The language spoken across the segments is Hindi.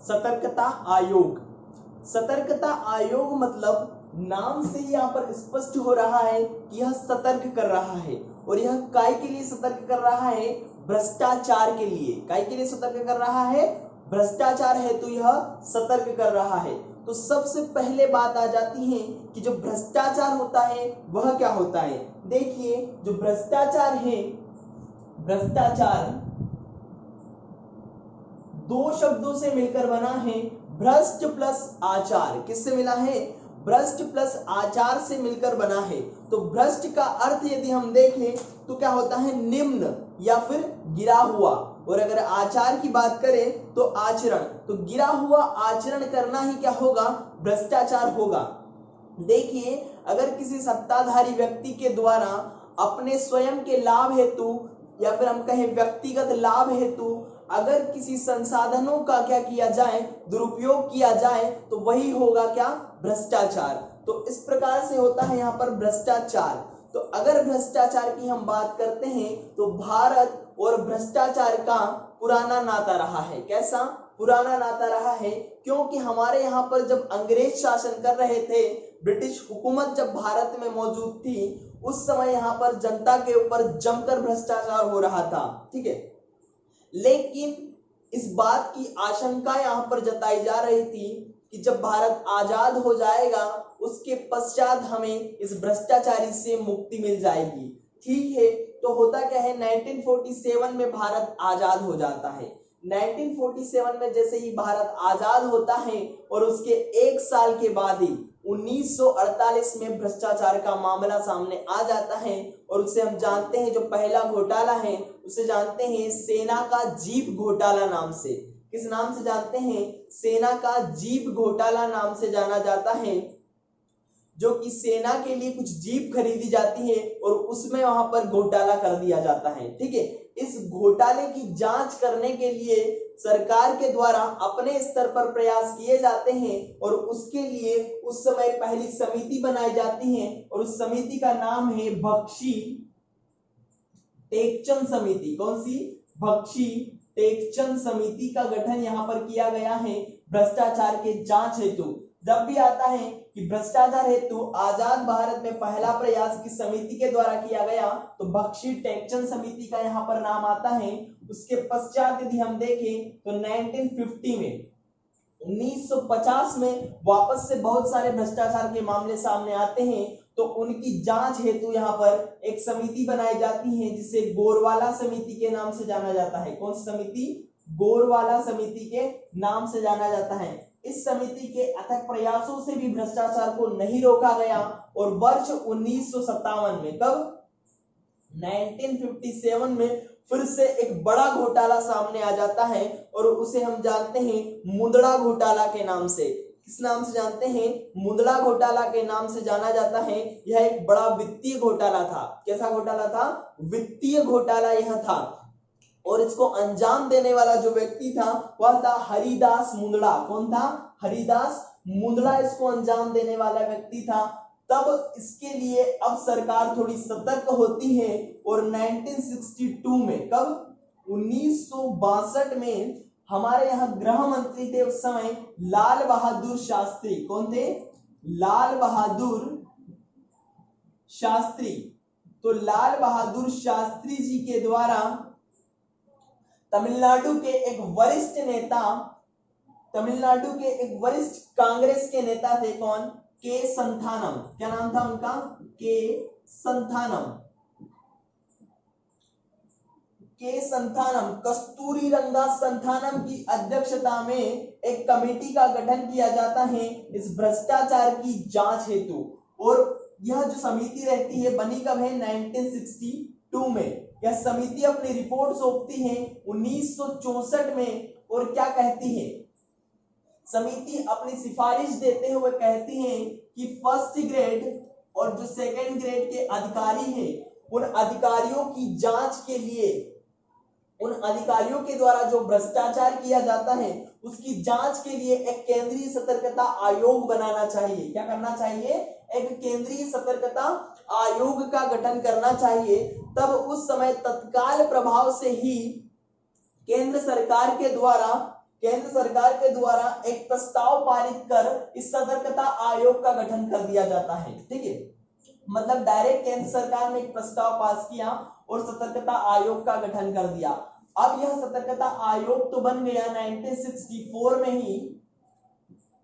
सतर्कता आयोग। सतर्कता आयोग मतलब नाम से ही यहाँ पर स्पष्ट हो रहा है कि यह सतर्क कर रहा है, और यह काय के लिए सतर्क कर रहा है? भ्रष्टाचार के लिए। काय के लिए सतर्क कर रहा है? भ्रष्टाचार हेतु यह सतर्क कर रहा है। तो सबसे पहले बात आ जाती है कि जो भ्रष्टाचार होता है वह क्या होता है। देखिए, जो भ्रष्टाचार है, भ्रष्टाचार दो शब्दों से मिलकर बना है, भ्रष्ट प्लस आचार। किससे मिला है? भ्रष्ट प्लस आचार से मिलकर बना है। तो भ्रष्ट का अर्थ यदि हम देखें तो क्या होता है? निम्न या फिर गिरा हुआ, और अगर आचार की बात करें तो आचरण। तो गिरा हुआ आचरण करना ही क्या होगा? भ्रष्टाचार होगा। देखिए, अगर किसी सत्ताधारी व्यक्ति के द्वारा अपने स्वयं के लाभ हेतु या फिर हम कहें व्यक्तिगत लाभ हेतु अगर किसी संसाधनों का क्या किया जाए? दुरुपयोग किया जाए, तो वही होगा क्या? भ्रष्टाचार। तो इस प्रकार से होता है यहाँ पर भ्रष्टाचार। तो अगर भ्रष्टाचार की हम बात करते हैं तो भारत और भ्रष्टाचार का पुराना नाता रहा है। कैसा? पुराना नाता रहा है, क्योंकि हमारे यहाँ पर जब अंग्रेज शासन कर रहे थे, ब्रिटिश हुकूमत जब भारत में मौजूद थी, उस समय यहाँ पर जनता के ऊपर जमकर भ्रष्टाचार हो रहा था। ठीक है, लेकिन इस बात की आशंका यहाँ पर जताई जा रही थी कि जब भारत आजाद हो जाएगा उसके पश्चात हमें इस भ्रष्टाचारी से मुक्ति मिल जाएगी। ठीक है, तो होता क्या है? 1947 में भारत आजाद हो जाता है। 1947 में जैसे ही भारत आजाद होता है और उसके एक साल के बाद ही 1948 में भ्रष्टाचार का मामला सामने आ जाता है, और उसे हम जानते हैं, जो पहला घोटाला है उसे जानते हैं सेना का जीप घोटाला नाम से। किस नाम से जानते हैं? सेना का जीप घोटाला नाम से जाना जाता है, जो कि सेना के लिए कुछ जीप खरीदी जाती है और उसमें वहां पर घोटाला कर दिया जाता है। ठीक है, इस घोटाले की जांच करने के लिए सरकार के द्वारा अपने स्तर पर प्रयास किए जाते हैं, और उसके लिए उस समय पहली समिति बनाई जाती है, और उस समिति का नाम है बख्शी टेकचंद समिति। कौन सी? बख्शी टेकचंद समिति का गठन यहाँ पर किया गया है भ्रष्टाचार के जांच हेतु। जब भी आता है कि भ्रष्टाचार हेतु आजाद भारत में पहला प्रयास किस समिति के द्वारा किया गया, तो बख्शी टेकचंद समिति का यहाँ पर नाम आता है। उसके पश्चात यदि हम देखें तो 1950 में 1950 में वापस से बहुत सारे भ्रष्टाचार के मामले सामने आते हैं, तो उनकी जांच हेतु यहाँ पर एक समिति बनाई जाती है जिसे गोरवाला समिति के नाम से जाना जाता है। कौन सी समिति? गोरवाला समिति के नाम से जाना जाता है। इस समिति के अथक प्रयासों से भी भ्रष्टाचार को नहीं रोका गया, और वर्ष 1957 में, कब? 1957 में फिर से एक बड़ा घोटाला सामने आ जाता है, और उसे हम जानते हैं मुंदड़ा घोटाला के नाम से। किस नाम से जानते हैं? मुंदड़ा घोटाला के नाम से जाना जाता है। यह एक बड़ा वित्तीय घोटाला था। कैसा घोटाला था? वित्तीय घोटाला यह था, और इसको अंजाम देने वाला जो व्यक्ति था वह था हरिदास मुंदड़ा। कौन था? हरिदास मुंदड़ा इसको अंजाम देने वाला व्यक्ति था। तब इसके लिए अब सरकार थोड़ी सतर्क होती है, और 1962 में, कब? 1962 में हमारे यहाँ गृह मंत्री थे उस समय लाल बहादुर शास्त्री। कौन थे? लाल बहादुर शास्त्री। तो लाल बहादुर शास्त्री जी के द्वारा तमिलनाडु के एक वरिष्ठ कांग्रेस के नेता थे। कौन? के संथानम। क्या नाम था उनका? के संथानम। के संथानम, कस्तूरी रंगा संथानम की अध्यक्षता में एक कमेटी का गठन किया जाता है इस भ्रष्टाचार की जांच हेतु, और यह जो समिति रहती है बनी कब है? 1962 में। यह समिति अपनी रिपोर्ट सौंपती है 1964 में, और क्या कहती है समिति? अपनी सिफारिश देते हुए कहती है कि फर्स्ट ग्रेड और जो सेकंड ग्रेड के अधिकारी हैं उन अधिकारियों की जांच के लिए, उन अधिकारियों के द्वारा जो भ्रष्टाचार किया जाता है उसकी जांच के लिए एक केंद्रीय सतर्कता आयोग बनाना चाहिए। क्या करना चाहिए? एक केंद्रीय सतर्कता आयोग का गठन करना चाहिए। तब उस समय तत्काल प्रभाव से ही केंद्र सरकार के द्वारा केंद्र सरकार के द्वारा एक प्रस्ताव पारित कर इस सतर्कता आयोग का गठन कर दिया जाता है। ठीक है, मतलब डायरेक्ट केंद्र सरकार ने एक प्रस्ताव पास किया और सतर्कता आयोग का गठन कर दिया। अब यह सतर्कता आयोग तो बन गया 1964 में ही,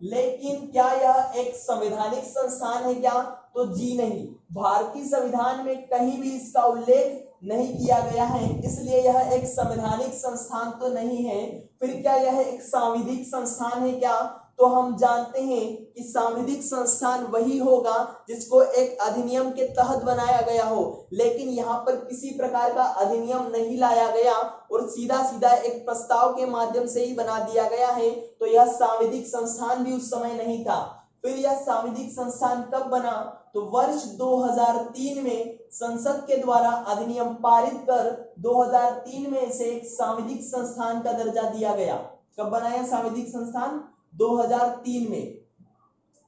लेकिन क्या यह एक संवैधानिक संस्थान है क्या? तो जी नहीं, भारतीय संविधान में कहीं भी इसका उल्लेख नहीं किया गया है, इसलिए यह एक संवैधानिक संस्थान तो नहीं है। फिर क्या यह एक सांविधिक संस्थान है क्या? तो हम जानते हैं कि सांविधिक संस्थान वही होगा जिसको एक अधिनियम के तहत बनाया गया हो, लेकिन यहाँ पर किसी प्रकार का अधिनियम नहीं लाया गया और सीधा सीधा एक प्रस्ताव के माध्यम से ही बना दिया गया है, तो यह सांविधिक संस्थान भी उस समय नहीं था। फिर यह सांविधिक संस्थान कब बना? तो वर्ष 2003 में संसद के द्वारा अधिनियम पारित कर 2003 में इसे एक सांविधिक संस्थान का दर्जा दिया गया। कब बनाया सांविधिक संस्थान? 2003 में।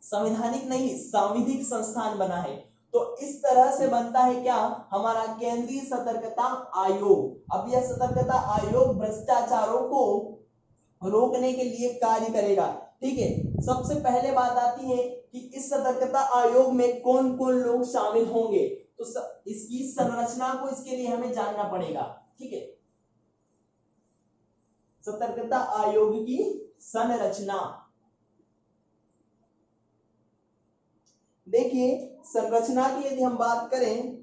संवैधानिक नहीं, सांविधिक संस्थान बना है। तो इस तरह से बनता है क्या? हमारा केंद्रीय सतर्कता आयोग। अब यह सतर्कता आयोग भ्रष्टाचारों को रोकने के लिए कार्य करेगा। ठीक है, सबसे पहले बात आती है कि इस सतर्कता आयोग में कौन कौन लोग शामिल होंगे। तो इसकी संरचना को इसके लिए हमें जानना पड़ेगा। ठीक है, सतर्कता आयोग की संरचना देखिए, संरचना की यदि हम बात करें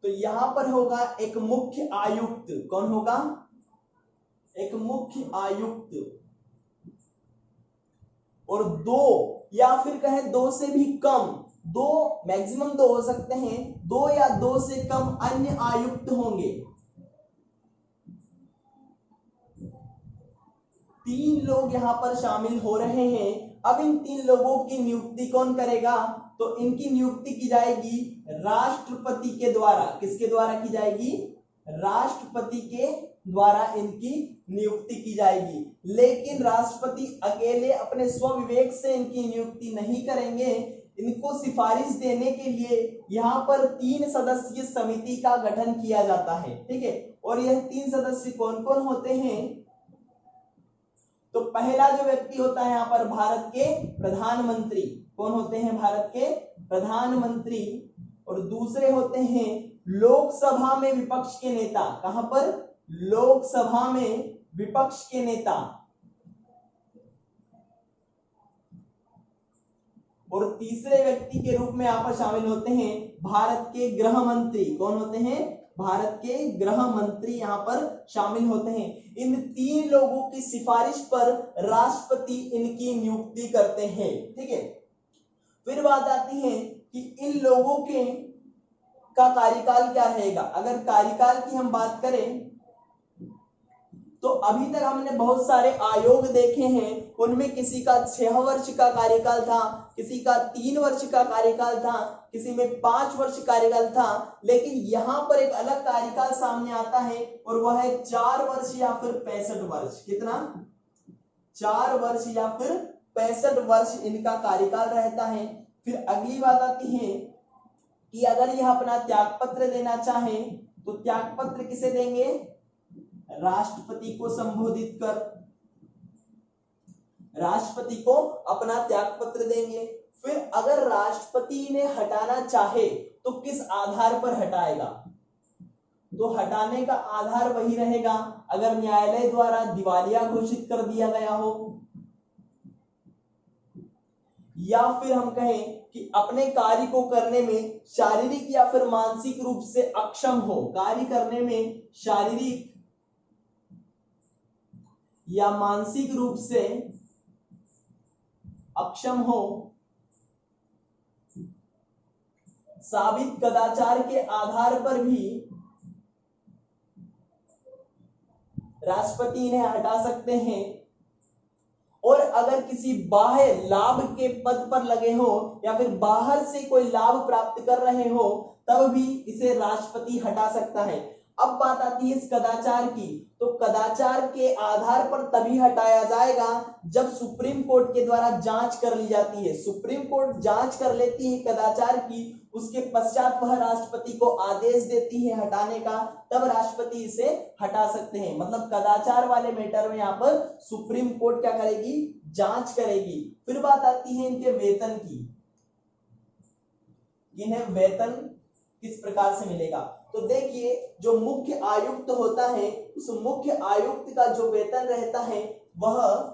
तो यहां पर होगा एक मुख्य आयुक्त। कौन होगा? एक मुख्य आयुक्त और दो या फिर कहें दो से भी कम, दो मैक्सिमम दो हो सकते हैं, दो या दो से कम अन्य आयुक्त होंगे। 3 लोग यहां पर शामिल हो रहे हैं। अब इन 3 लोगों की नियुक्ति कौन करेगा? तो इनकी नियुक्ति की जाएगी राष्ट्रपति के द्वारा। किसके द्वारा की जाएगी? राष्ट्रपति के द्वारा इनकी नियुक्ति की जाएगी। लेकिन राष्ट्रपति अकेले अपने स्वविवेक से इनकी नियुक्ति नहीं करेंगे, इनको सिफारिश देने के लिए यहाँ पर 3 सदस्यीय समिति का गठन किया जाता है। ठीक है, और यह 3 सदस्य कौन कौन होते हैं? तो पहला जो व्यक्ति होता है यहाँ पर भारत के प्रधानमंत्री। कौन होते हैं? भारत के प्रधानमंत्री। और दूसरे होते हैं लोकसभा में विपक्ष के नेता। कहां पर? लोकसभा में विपक्ष के नेता। और तीसरे व्यक्ति के रूप में यहां पर शामिल होते हैं भारत के गृह मंत्री। कौन होते हैं? भारत के गृह मंत्री यहां पर शामिल होते हैं। इन 3 लोगों की सिफारिश पर राष्ट्रपति इनकी नियुक्ति करते हैं। ठीक है, फिर बात आती है कि इन लोगों के का कार्यकाल क्या रहेगा। अगर कार्यकाल की हम बात करें तो अभी तक हमने बहुत सारे आयोग देखे हैं, उनमें किसी का 6 वर्ष का कार्यकाल था, किसी का 3 वर्ष का कार्यकाल था, किसी में 5 वर्ष कार्यकाल था। लेकिन यहां पर एक अलग कार्यकाल सामने आता है और वह है 4 वर्ष या फिर 65 वर्ष। कितना? 4 वर्ष या फिर 65 वर्ष इनका कार्यकाल रहता है। फिर अगली बात आती है कि अगर यह अपना त्यागपत्र देना चाहे तो त्यागपत्र किसे देंगे? राष्ट्रपति को संबोधित कर राष्ट्रपति को अपना त्यागपत्र देंगे। फिर अगर राष्ट्रपति ने हटाना चाहे तो किस आधार पर हटाएगा? तो हटाने का आधार वही रहेगा अगर न्यायालय द्वारा दिवालिया घोषित कर दिया गया हो, या फिर हम कहें कि अपने कार्य को करने में शारीरिक या फिर मानसिक रूप से अक्षम हो। कार्य करने में शारीरिक या मानसिक रूप से अक्षम हो। साबित कदाचार के आधार पर भी राष्ट्रपति इन्हें हटा सकते हैं। और अगर किसी बाह्य लाभ के पद पर लगे हो या फिर बाहर से कोई लाभ प्राप्त कर रहे हो तब भी इसे राष्ट्रपति हटा सकता है। अब बात आती है इस कदाचार की, तो कदाचार के आधार पर तभी हटाया जाएगा जब सुप्रीम कोर्ट के द्वारा जांच कर ली जाती है। सुप्रीम कोर्ट जांच कर लेती है कदाचार की, उसके पश्चात वह राष्ट्रपति को आदेश देती है हटाने का, तब राष्ट्रपति इसे हटा सकते हैं। मतलब कदाचार वाले मैटर में यहाँ पर सुप्रीम कोर्ट क्या करेगी, जांच करेगी। फिर बात आती है इनके वेतन की, इन्हें वेतन किस प्रकार से मिलेगा। तो देखिए जो मुख्य आयुक्त होता है, उस मुख्य आयुक्त का जो वेतन रहता है वह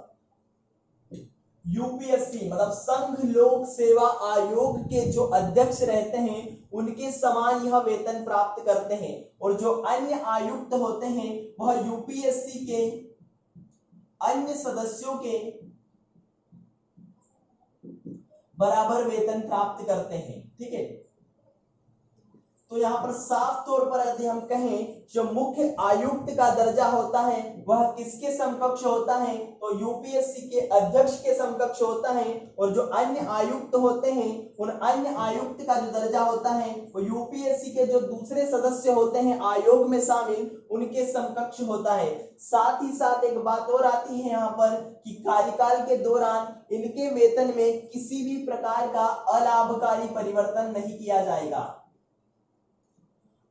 यूपीएससी मतलब संघ लोक सेवा आयोग के जो अध्यक्ष रहते हैं उनके समान यह वेतन प्राप्त करते हैं। और जो अन्य आयुक्त होते हैं वह यूपीएससी के अन्य सदस्यों के बराबर वेतन प्राप्त करते हैं। ठीक है, तो यहाँ पर साफ तौर पर यदि हम कहें जो मुख्य आयुक्त का दर्जा होता है वह किसके समकक्ष होता है, तो यूपीएससी के अध्यक्ष के समकक्ष होता है। और जो अन्य आयुक्त होते हैं उन अन्य आयुक्त का जो दर्जा होता है वो यूपीएससी के जो दूसरे सदस्य होते हैं आयोग में शामिल उनके समकक्ष होता है। साथ ही साथ एक बात और आती है यहाँ पर कि कार्यकाल के दौरान इनके वेतन में किसी भी प्रकार का अलाभकारी परिवर्तन नहीं किया जाएगा,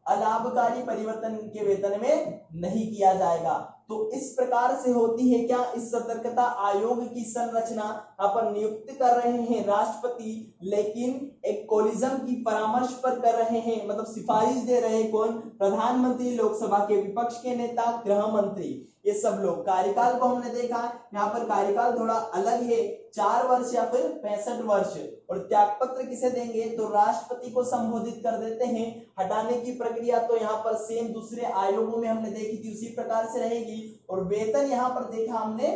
अलाभकारी परिवर्तन के वेतन में नहीं किया जाएगा। तो इस प्रकार से होती है क्या, इस सतर्कता आयोग की संरचना। यहाँ पर नियुक्त कर रहे हैं राष्ट्रपति, लेकिन एक कोलिजम की परामर्श पर कर रहे हैं, मतलब सिफारिश दे रहे हैं कौन, प्रधानमंत्री, लोकसभा के विपक्ष के नेता, गृह मंत्री, ये सब लोग। कार्यकाल को हमने देखा यहाँ पर कार्यकाल थोड़ा अलग है, 4 वर्ष या फिर 65 वर्ष। और त्यागपत्र किसे देंगे, तो राष्ट्रपति को संबोधित कर देते हैं। हटाने की प्रक्रिया तो यहाँ पर सेम दूसरे आयोगों में हमने देखी थी उसी प्रकार से रहेगी। और वेतन यहाँ पर देखा हमने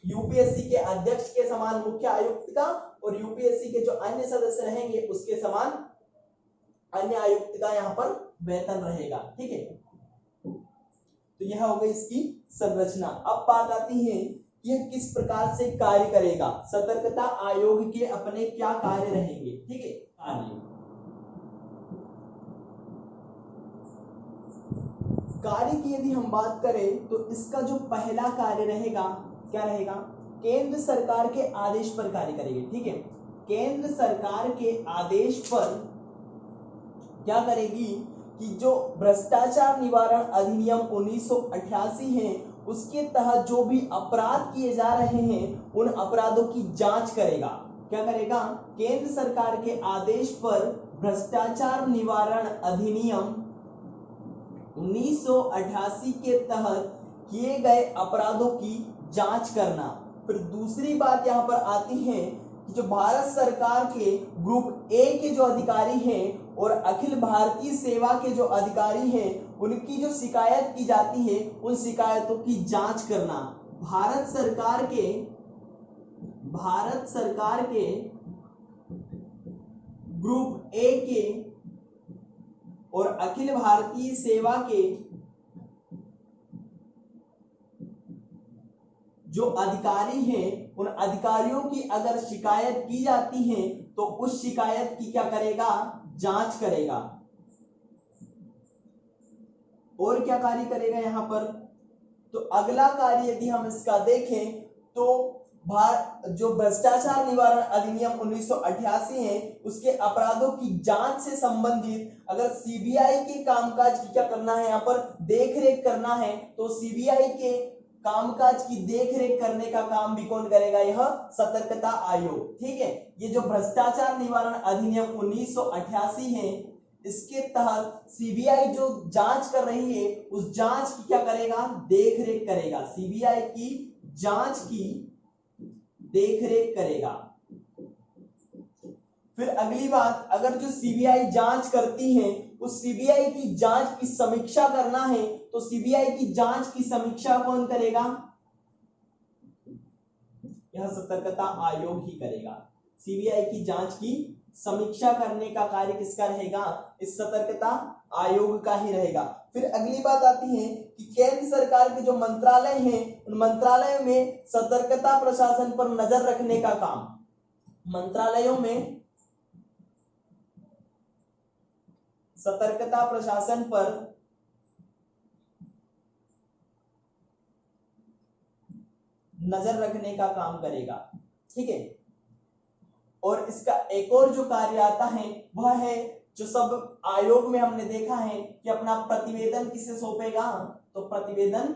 यूपीएससी के अध्यक्ष के समान मुख्य आयुक्त का, और यूपीएससी के जो अन्य सदस्य रहेंगे उसके समान अन्य आयुक्त का यहाँ पर वेतन रहेगा। ठीक है, तो यह हो गई इसकी संरचना। अब बात आती है यह किस प्रकार से कार्य करेगा, सतर्कता आयोग के अपने क्या कार्य रहेंगे। ठीक है, कार्य की यदि हम बात करें तो इसका जो पहला कार्य रहेगा क्या रहेगा, केंद्र सरकार के आदेश पर कार्य करेगी। ठीक है, केंद्र सरकार के आदेश पर क्या करेगी कि जो भ्रष्टाचार निवारण अधिनियम 1988 है उसके तहत जो भी अपराध किए जा रहे हैं उन अपराधों की जांच करेगा। क्या करेगा, केंद्र सरकार के आदेश पर भ्रष्टाचार निवारण अधिनियम 1988 के तहत किए गए अपराधों की जांच करना। फिर दूसरी बात यहाँ पर आती है कि जो भारत सरकार के ग्रुप ए के जो अधिकारी हैं और अखिल भारतीय सेवा के जो अधिकारी हैं उनकी जो शिकायत की जाती है उन शिकायतों की जांच करना। भारत सरकार के ग्रुप ए के और अखिल भारतीय सेवा के जो अधिकारी हैं उन अधिकारियों की अगर शिकायत की जाती है तो उस शिकायत की क्या करेगा, जांच करेगा। और क्या कार्य करेगा यहाँ पर, तो अगला कार्य यदि हम इसका देखें तो जो भ्रष्टाचार निवारण अधिनियम 1988 है उसके अपराधों की जांच से संबंधित अगर सीबीआई के कामकाज की क्या करना है, यहाँ पर देखरेख करना है, तो सीबीआई के कामकाज की देखरेख करने का काम भी कौन करेगा, यह सतर्कता आयोग। ठीक है, ये जो भ्रष्टाचार निवारण अधिनियम 1988 है इसके तहत सीबीआई जो जांच कर रही है उस जांच की क्या करेगा, देखरेख करेगा। सीबीआई की जांच की देखरेख करेगा। फिर अगली बात, अगर जो सीबीआई जांच करती है उस सीबीआई की जांच की समीक्षा करना है तो सीबीआई की जांच की समीक्षा कौन करेगा, यह सतर्कता आयोग ही करेगा। सीबीआई की जांच की समीक्षा करने का कार्य किसका रहेगा, इस सतर्कता आयोग का ही रहेगा। फिर अगली बात आती है कि केंद्र सरकार के जो मंत्रालय हैं उन मंत्रालयों में सतर्कता प्रशासन पर नजर रखने का काम, मंत्रालयों में सतर्कता प्रशासन पर नजर रखने का काम करेगा। ठीक है, और इसका एक और जो कार्य आता है वह है, जो सब आयोग में हमने देखा है कि अपना प्रतिवेदन किसे सौंपेगा, तो प्रतिवेदन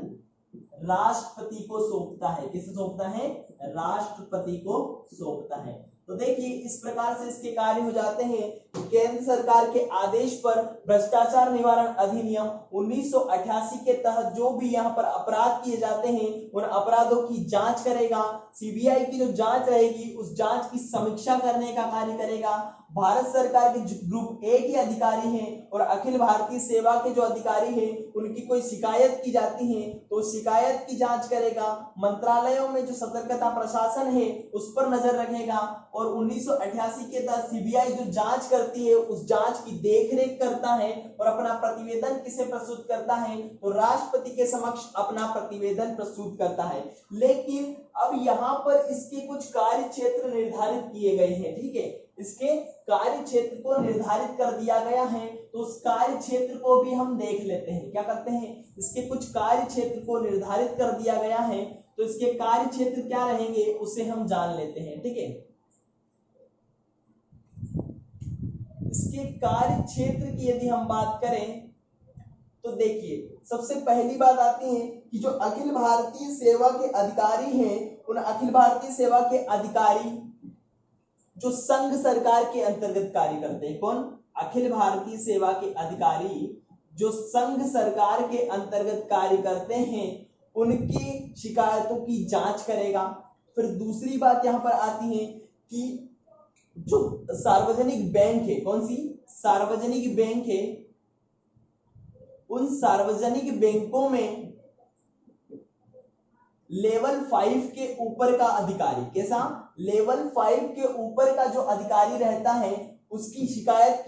राष्ट्रपति को सौंपता है। किसे सौंपता है? राष्ट्रपति को सौंपता है। तो देखिए इस प्रकार से इसके कार्य हो जाते हैं। केंद्र सरकार के आदेश पर भ्रष्टाचार निवारण अधिनियम 1988 के तहत जो भी यहाँ पर अपराध किए जाते हैं उन अपराधों की जांच करेगा। सीबीआई की जो जांच रहेगी उस जांच की समीक्षा करने का कार्य करेगा। भारत सरकार के ग्रुप ए के अधिकारी हैं और अखिल भारतीय सेवा के जो अधिकारी हैं उनकी कोई शिकायत की जाती है तो शिकायत की जांच करेगा। मंत्रालयों में जो सतर्कता प्रशासन है उस पर नजर रखेगा और 1988 के तहत सीबीआई जो जांच करती है उस जांच की देखरेख करता है और अपना प्रतिवेदन किसे प्रस्तुत करता है, तो राष्ट्रपति के समक्ष अपना प्रतिवेदन प्रस्तुत करता है। लेकिन अब यहाँ पर इसके कुछ कार्य क्षेत्र निर्धारित किए गए हैं। ठीक है, इसके कार्य क्षेत्र को निर्धारित कर दिया गया है, तो उस कार्य क्षेत्र को भी हम देख लेते हैं। क्या करते हैं, इसके कुछ कार्य क्षेत्र को निर्धारित कर दिया गया है, तो इसके कार्य क्षेत्र क्या रहेंगे उसे हम जान लेते हैं। ठीक है, इसके कार्य क्षेत्र की यदि हम बात करें तो देखिए सबसे पहली बात आती है कि जो अखिल भारतीय सेवा के अधिकारी हैं उन अखिल भारतीय सेवा के अधिकारी जो संघ सरकार के अंतर्गत कार्य करते हैं। कौन? अखिल भारतीय सेवा के अधिकारी जो संघ सरकार के अंतर्गत कार्य करते हैं उनकी शिकायतों की जांच करेगा। फिर दूसरी बात यहां पर आती है कि जो सार्वजनिक बैंक है, कौन सी? सार्वजनिक बैंक है, उन सार्वजनिक बैंकों में लेवल 5 के ऊपर का अधिकारी, कैसा? लेवल 5 के ऊपर का जो अधिकारी रहता है उसकी शिकायत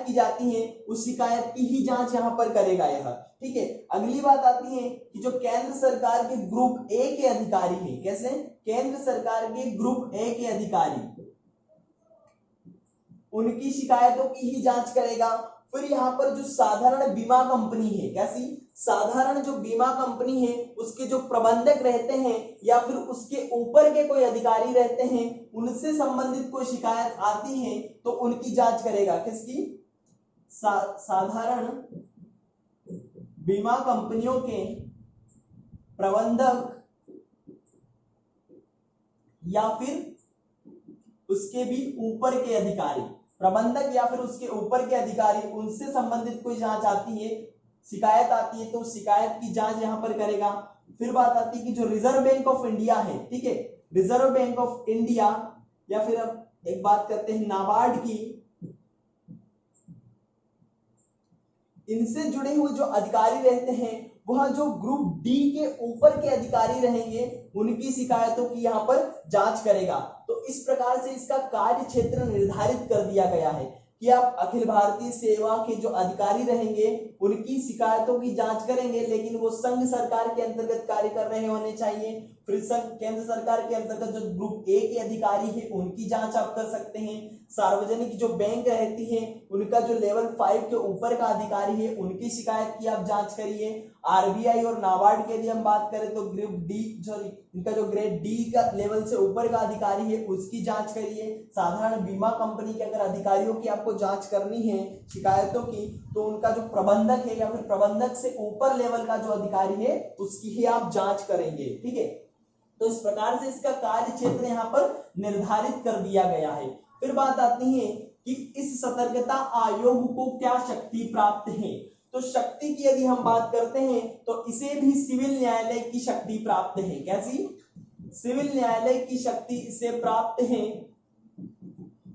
की जाती है उस शिकायत की ही जांच यहां पर करेगा यह। ठीक है, अगली बात आती है कि जो केंद्र सरकार के ग्रुप ए के अधिकारी हैं, कैसे? केंद्र सरकार के ग्रुप ए के अधिकारी उनकी शिकायतों की ही जांच करेगा। फिर यहाँ पर जो साधारण बीमा कंपनी है, कैसी? साधारण जो बीमा कंपनी है उसके जो प्रबंधक रहते हैं या फिर उसके ऊपर के कोई अधिकारी रहते हैं उनसे संबंधित कोई शिकायत आती है तो उनकी जांच करेगा। किसकी? साधारण बीमा कंपनियों के प्रबंधक या फिर उसके भी ऊपर के अधिकारी, प्रबंधक या फिर उसके ऊपर के अधिकारी, उनसे संबंधित कोई जांच आती है, शिकायत आती है तो शिकायत की जांच यहां पर करेगा। फिर बात आती है कि जो रिजर्व बैंक ऑफ इंडिया है, ठीक है, रिजर्व बैंक ऑफ इंडिया या फिर अब एक बात करते हैं नाबार्ड की, इनसे जुड़े हुए जो अधिकारी रहते हैं वह जो ग्रुप डी के ऊपर के अधिकारी रहेंगे उनकी शिकायतों की यहां पर जांच करेगा। तो इस प्रकार से इसका कार्य क्षेत्र निर्धारित कर दिया गया है कि आप अखिल भारतीय सेवा के जो अधिकारी रहेंगे उनकी शिकायतों की जांच करेंगे, लेकिन वो संघ सरकार के अंतर्गत कार्य कर रहे होने चाहिए। फिर केंद्र सरकार के अंतर्गत जो ग्रुप ए के अधिकारी है उनकी जांच आप कर सकते हैं। सार्वजनिक जो बैंक रहती है उनका जो लेवल 5 के ऊपर का अधिकारी है उनकी शिकायत की आप जांच करिए। आरबीआई और नाबार्ड के लिए हम बात करें तो ग्रुप डी, सॉरी, इनका जो ग्रेड डी का लेवल से ऊपर का अधिकारी है उसकी जांच करिए। साधारण बीमा कंपनी के अगर अधिकारियों की आपको जांच करनी है शिकायतों की तो उनका जो प्रबंधक है या फिर प्रबंधक से ऊपर लेवल का जो अधिकारी है उसकी ही आप जांच करेंगे। ठीक है, तो इस प्रकार से इसका कार्य क्षेत्र यहाँ पर निर्धारित कर दिया गया है। फिर बात आती है कि इस सतर्कता आयोग को क्या शक्ति प्राप्त है। तो शक्ति की यदि हम बात करते हैं तो इसे भी सिविल न्यायालय की शक्ति प्राप्त है। कैसी? सिविल न्यायालय की शक्ति इसे प्राप्त है।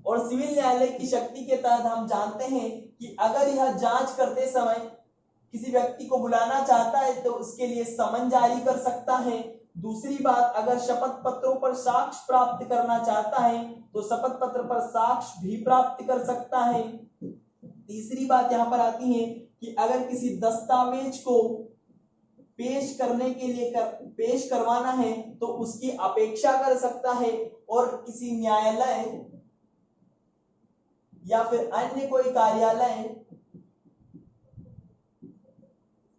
और सिविल न्यायालय की शक्ति के तहत हम जानते हैं कि अगर यह जांच करते समय किसी व्यक्ति को बुलाना चाहता है तो उसके लिए समन जारी कर सकता है। दूसरी बात, अगर शपथ पत्रों पर साक्ष्य प्राप्त करना चाहता है तो शपथ पत्र पर साक्ष्य भी प्राप्त कर सकता है। तीसरी बात यहां पर आती है कि अगर किसी दस्तावेज को पेश करने के लिए पेश करवाना है तो उसकी अपेक्षा कर सकता है और किसी न्यायालय या फिर अन्य कोई कार्यालय,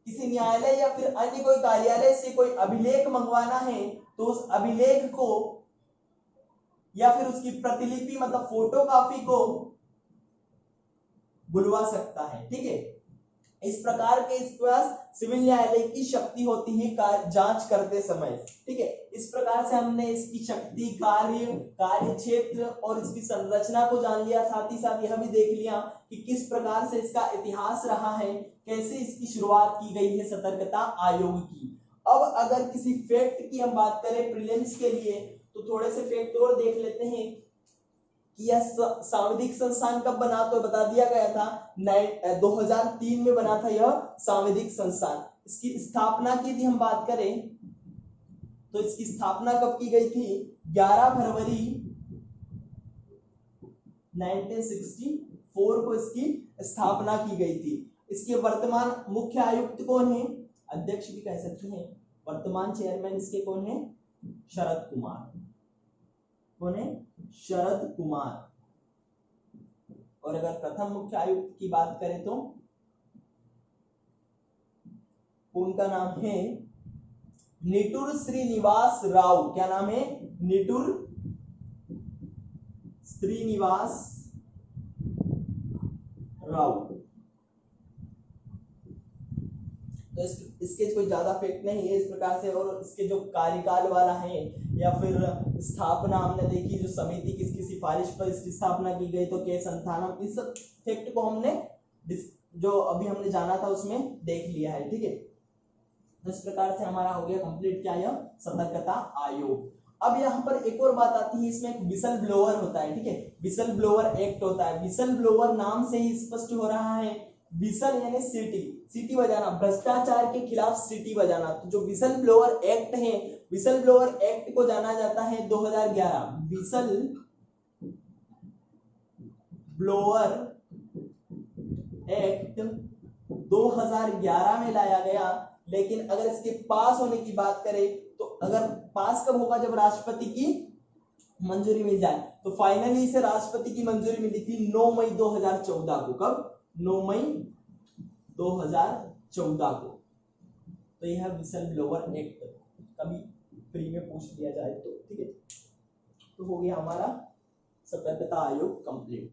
किसी न्यायालय या फिर अन्य कोई कार्यालय से कोई अभिलेख मंगवाना है तो उस अभिलेख को या फिर उसकी प्रतिलिपि मतलब फोटोकॉपी को बुलवा सकता है। ठीक है, इस प्रकार के इसके पास सिविल न्यायालय की शक्ति होती है जांच करते समय। ठीक है, इस प्रकार से हमने इसकी शक्ति, कार्य क्षेत्र और इसकी संरचना को जान लिया। साथ ही साथ यह भी देख लिया कि किस प्रकार से इसका इतिहास रहा है, कैसे इसकी शुरुआत की गई है सतर्कता आयोग की। अब अगर किसी फैक्ट की हम बात करें प्रीलिम्स के लिए, तो थोड़े से फैक्ट और देख लेते हैं कि यह सांविधिक संस्थान कब बना, तो बता दिया गया था 2003 में बना था यह सांविधिक संस्थान। इसकी स्थापना की यदि हम बात करें तो इसकी स्थापना कब की गई थी, 11 फरवरी 1964 को इसकी स्थापना की गई थी। इसके वर्तमान मुख्य आयुक्त कौन है, अध्यक्ष भी कह सकते हैं, वर्तमान चेयरमैन इसके कौन है, शरद कुमार। कौन है, शरद कुमार। और अगर प्रथम मुख्य आयुक्त की बात करें तो उनका नाम है निटुर श्रीनिवास राव। क्या नाम है, निटुर श्रीनिवास राव। तो इसके कोई ज्यादा फैक्ट नहीं है इस प्रकार से। और इसके जो कार्यकाल वाला है या फिर स्थापना हमने देखी, जो समिति किसकी सिफारिश पर इसकी स्थापना की गई, तो के संथानम, इस सब फैक्ट को हमने जो अभी हमने जाना था उसमें देख लिया है। ठीक है, तो इस प्रकार से हमारा हो गया कंप्लीट क्या, यह सतर्कता आयोग। अब यहाँ पर एक और बात आती है, इसमें एक विसल ब्लोअर होता है। ठीक है, विसल ब्लोअर एक्ट होता है। विसल ब्लोअर नाम से ही स्पष्ट हो रहा है, विसल यानी सीटी, सीटी बजाना, भ्रष्टाचार के खिलाफ सीटी बजाना। तो जो विसल ब्लोअर एक्ट है, विसल ब्लोअर एक्ट को जाना जाता है 2011, विसल ब्लोअर एक्ट 2011 में लाया गया। लेकिन अगर इसके पास होने की बात करें तो अगर पास कब होगा, जब राष्ट्रपति की मंजूरी मिल जाए। तो फाइनली इसे राष्ट्रपति की मंजूरी मिली थी 9 मई 2014 को। कब, 9 मई 2014 को। तो यह विसल ब्लोअर एक्ट कभी फ्री में पूछ लिया जाए तो। ठीक है, तो हो गया हमारा सतर्कता आयोग कंप्लीट।